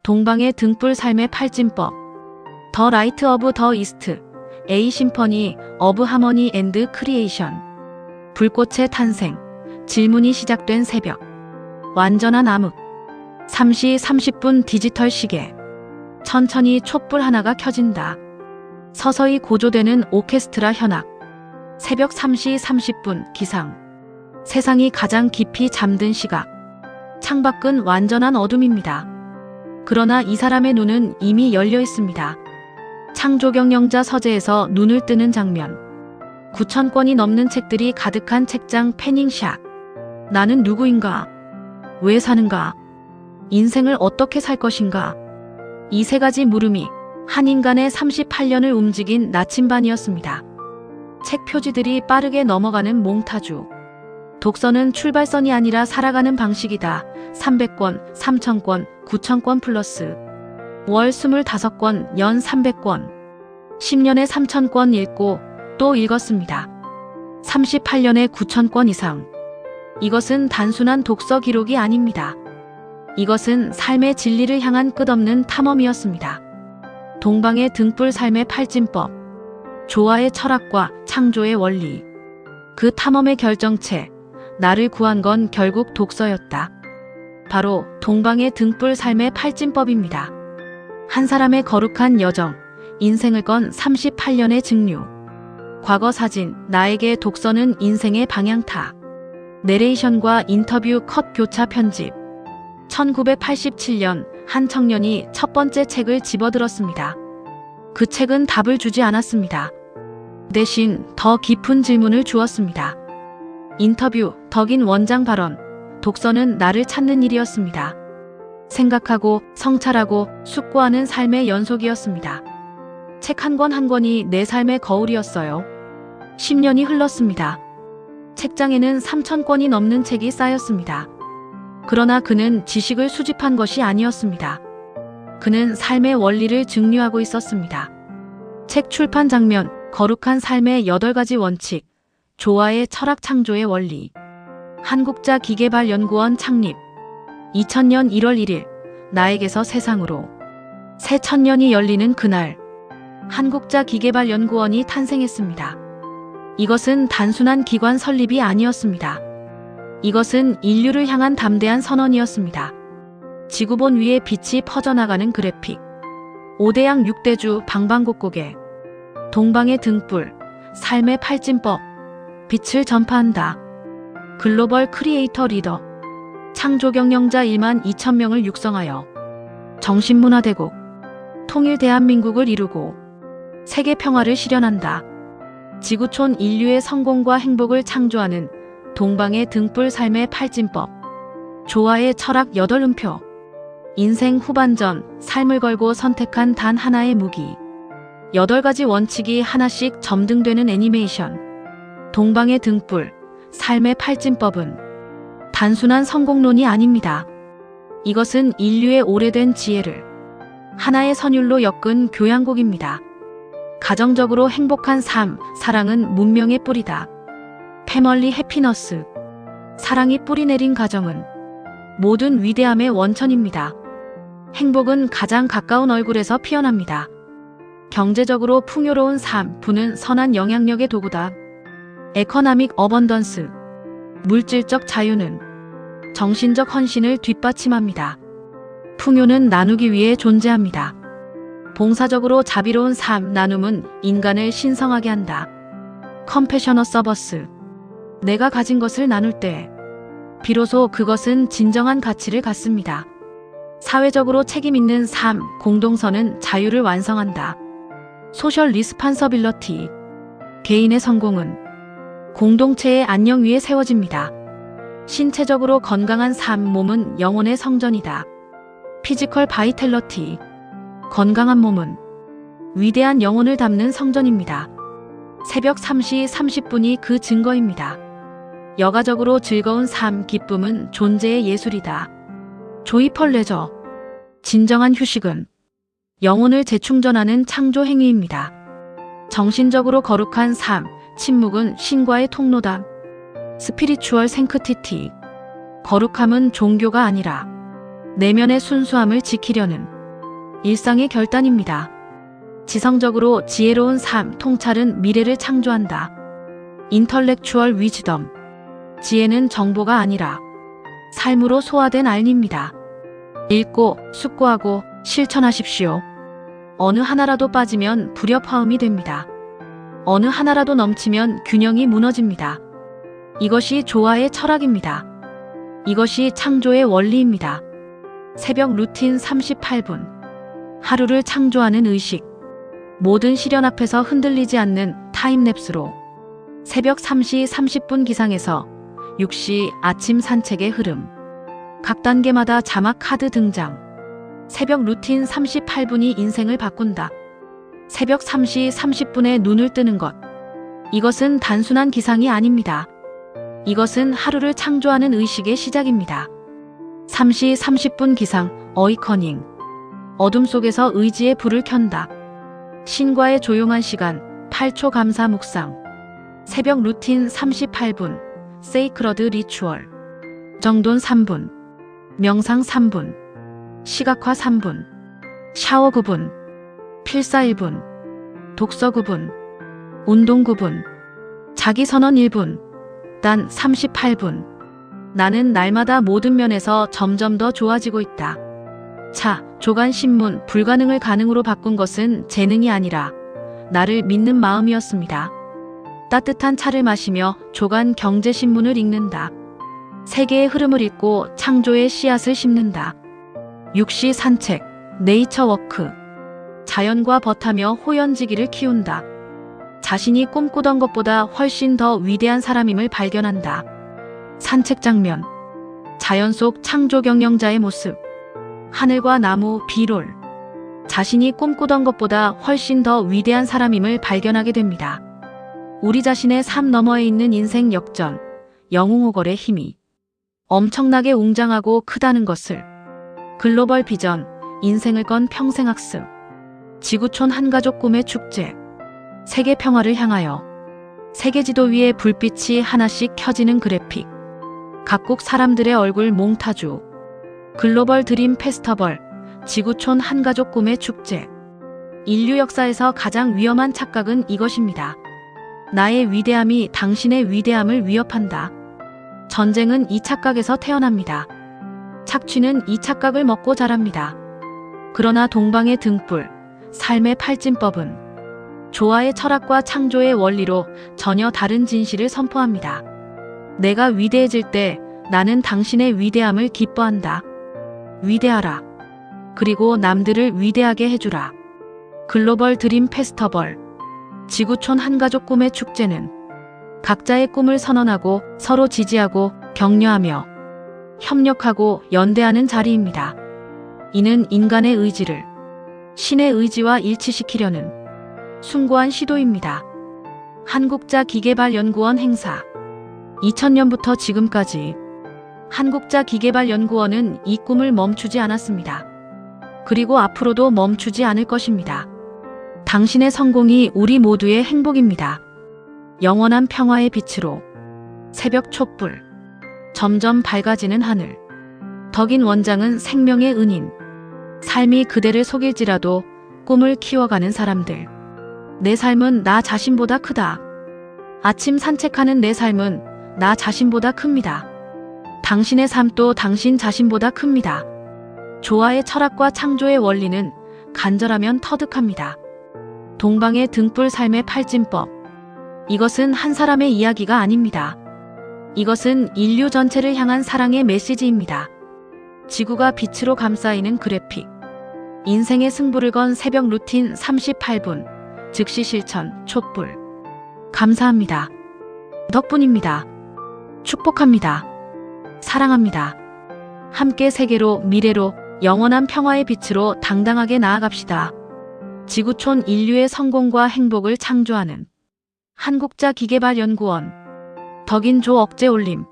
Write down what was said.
동방의 등불 삶의 팔진법, 더 라이트 오브 더 이스트, A 심퍼니 오브 하모니 앤드 크리에이션, 불꽃의 탄생, 질문이 시작된 새벽, 완전한 암흑, 3시 30분 디지털 시계, 천천히 촛불 하나가 켜진다. 서서히 고조되는 오케스트라 현악, 새벽 3시 30분 기상, 세상이 가장 깊이 잠든 시각, 창밖은 완전한 어둠입니다. 그러나 이 사람의 눈은 이미 열려 있습니다. 창조경영자 서재에서 눈을 뜨는 장면, 9,000권이 넘는 책들이 가득한 책장 패닝샷. 나는 누구인가? 왜 사는가? 인생을 어떻게 살 것인가? 이 세 가지 물음이 한 인간의 38년을 움직인 나침반이었습니다. 책 표지들이 빠르게 넘어가는 몽타주. 독서는 출발선이 아니라 살아가는 방식이다. 300권, 3,000권, 9,000권 플러스 월 25권, 연 300권. 10년에 3,000권 읽고 또 읽었습니다. 38년에 9,000권 이상. 이것은 단순한 독서 기록이 아닙니다. 이것은 삶의 진리를 향한 끝없는 탐험이었습니다. 동방의 등불 삶의 팔진법, 조화의 철학과 창조의 원리. 그 탐험의 결정체, 나를 구한 건 결국 독서였다. 바로 동방의 등불 삶의 팔진법입니다. 한 사람의 거룩한 여정, 인생을 건 38년의 증류. 과거 사진, 나에게 독서는 인생의 방향타. 내레이션과 인터뷰 컷 교차 편집. 1987년 한 청년이 첫 번째 책을 집어들었습니다. 그 책은 답을 주지 않았습니다. 대신 더 깊은 질문을 주었습니다. 인터뷰, 덕인 원장 발언. 독서는 나를 찾는 일이었습니다. 생각하고 성찰하고 숙고하는 삶의 연속이었습니다. 책 한 권 한 권이 내 삶의 거울이었어요. 10년이 흘렀습니다. 책장에는 3,000권이 넘는 책이 쌓였습니다. 그러나 그는 지식을 수집한 것이 아니었습니다. 그는 삶의 원리를 증류하고 있었습니다. 책 출판 장면, 거룩한 삶의 8가지 원칙, 조화의 철학 창조의 원리. 한국자 기계발연구원 창립. 2000년 1월 1일, 나에게서 세상으로. 새 천년이 열리는 그날, 한국자 기계발연구원이 탄생했습니다. 이것은 단순한 기관 설립이 아니었습니다. 이것은 인류를 향한 담대한 선언이었습니다. 지구본 위에 빛이 퍼져나가는 그래픽. 5대양 6대주 방방곡곡에 동방의 등불, 삶의 팔진법, 빛을 전파한다. 글로벌 크리에이터 리더, 창조경영자 1만 2,000명을 육성하여 정신문화대국, 통일 대한민국을 이루고 세계 평화를 실현한다. 지구촌 인류의 성공과 행복을 창조하는 동방의 등불 삶의 팔진법, 조화의 철학 8음표. 인생 후반전, 삶을 걸고 선택한 단 하나의 무기. 8가지 원칙이 하나씩 점등되는 애니메이션. 동방의 등불, 삶의 팔진법은 단순한 성공론이 아닙니다. 이것은 인류의 오래된 지혜를 하나의 선율로 엮은 교양곡입니다. 가정적으로 행복한 삶, 사랑은 문명의 뿌리다. 패멀리 해피너스, 사랑이 뿌리내린 가정은 모든 위대함의 원천입니다. 행복은 가장 가까운 얼굴에서 피어납니다. 경제적으로 풍요로운 삶, 부는 선한 영향력의 도구다. 에코나믹 어번던스, 물질적 자유는 정신적 헌신을 뒷받침합니다. 풍요는 나누기 위해 존재합니다. 봉사적으로 자비로운 삶, 나눔은 인간을 신성하게 한다. 컴패셔너 서버스, 내가 가진 것을 나눌 때 비로소 그것은 진정한 가치를 갖습니다. 사회적으로 책임 있는 삶, 공동선은 자유를 완성한다. 소셜 리스판서빌러티, 개인의 성공은 공동체의 안녕 위에 세워집니다. 신체적으로 건강한 삶, 몸은 영혼의 성전이다. 피지컬 바이텔러티, 건강한 몸은 위대한 영혼을 담는 성전입니다. 새벽 3시 30분이 그 증거입니다. 여가적으로 즐거운 삶, 기쁨은 존재의 예술이다. 조이펄 레저, 진정한 휴식은 영혼을 재충전하는 창조 행위입니다. 정신적으로 거룩한 삶, 침묵은 신과의 통로다. 스피리추얼 생크티티, 거룩함은 종교가 아니라 내면의 순수함을 지키려는 일상의 결단입니다. 지성적으로 지혜로운 삶, 통찰은 미래를 창조한다. 인터렉추얼 위즈덤. 지혜는 정보가 아니라 삶으로 소화된 알입니다. 읽고 숙고하고 실천하십시오. 어느 하나라도 빠지면 불협화음이 됩니다. 어느 하나라도 넘치면 균형이 무너집니다. 이것이 조화의 철학입니다. 이것이 창조의 원리입니다. 새벽 루틴 38분. 하루를 창조하는 의식. 모든 시련 앞에서 흔들리지 않는 타임랩스로 새벽 3시 30분 기상에서 6시 아침 산책의 흐름. 각 단계마다 자막 카드 등장. 새벽 루틴 38분이 인생을 바꾼다. 새벽 3시 30분에 눈을 뜨는 것. 이것은 단순한 기상이 아닙니다. 이것은 하루를 창조하는 의식의 시작입니다. 3시 30분 기상, 어이커닝. 어둠 속에서 의지의 불을 켠다. 신과의 조용한 시간, 8초 감사 묵상. 새벽 루틴 38분, 세이크러드 리추얼. 정돈 3분, 명상 3분, 시각화 3분, 샤워 9분, 필사 1분, 독서 9분, 운동 9분, 자기선언 1분, 단 38분. 나는 날마다 모든 면에서 점점 더 좋아지고 있다. 차, 조간 신문, 불가능을 가능으로 바꾼 것은 재능이 아니라 나를 믿는 마음이었습니다. 따뜻한 차를 마시며 조간 경제신문을 읽는다. 세계의 흐름을 읽고 창조의 씨앗을 심는다. 6시 산책, 네이처 워크. 자연과 벗하며 호연지기를 키운다. 자신이 꿈꾸던 것보다 훨씬 더 위대한 사람임을 발견한다. 산책 장면. 자연 속 창조 경영자의 모습. 하늘과 나무, 비롤. 자신이 꿈꾸던 것보다 훨씬 더 위대한 사람임을 발견하게 됩니다. 우리 자신의 삶 너머에 있는 인생 역전, 영웅호걸의 힘이 엄청나게 웅장하고 크다는 것을. 글로벌 비전, 인생을 건 평생학습. 지구촌 한가족 꿈의 축제. 세계 평화를 향하여. 세계 지도 위에 불빛이 하나씩 켜지는 그래픽. 각국 사람들의 얼굴 몽타주. 글로벌 드림 페스터벌, 지구촌 한가족 꿈의 축제. 인류 역사에서 가장 위험한 착각은 이것입니다. 나의 위대함이 당신의 위대함을 위협한다. 전쟁은 이 착각에서 태어납니다. 착취는 이 착각을 먹고 자랍니다. 그러나 동방의 등불, 삶의 팔진법은 조화의 철학과 창조의 원리로 전혀 다른 진실을 선포합니다. 내가 위대해질 때 나는 당신의 위대함을 기뻐한다. 위대하라. 그리고 남들을 위대하게 해주라. 글로벌 드림 페스터벌, 지구촌 한가족 꿈의 축제는 각자의 꿈을 선언하고 서로 지지하고 격려하며 협력하고 연대하는 자리입니다. 이는 인간의 의지를 신의 의지와 일치시키려는 숭고한 시도입니다. 한국자기계발연구원 행사. 2000년부터 지금까지 한국자기계발연구원은 이 꿈을 멈추지 않았습니다. 그리고 앞으로도 멈추지 않을 것입니다. 당신의 성공이 우리 모두의 행복입니다. 영원한 평화의 빛으로. 새벽 촛불. 점점 밝아지는 하늘. 덕인 원장은 생명의 은인. 삶이 그대를 속일지라도 꿈을 키워가는 사람들. 내 삶은 나 자신보다 크다. 아침 산책하는 내 삶은 나 자신보다 큽니다. 당신의 삶도 당신 자신보다 큽니다. 조화의 철학과 창조의 원리는 간절하면 터득합니다. 동방의 등불 삶의 팔진법. 이것은 한 사람의 이야기가 아닙니다. 이것은 인류 전체를 향한 사랑의 메시지입니다. 지구가 빛으로 감싸이는 그래픽. 인생의 승부를 건 새벽 루틴 38분. 즉시 실천, 촛불. 감사합니다. 덕분입니다. 축복합니다. 사랑합니다. 함께 세계로, 미래로, 영원한 평화의 빛으로 당당하게 나아갑시다. 지구촌 인류의 성공과 행복을 창조하는 한국자기계발연구원. 덕인 조 억제 올림.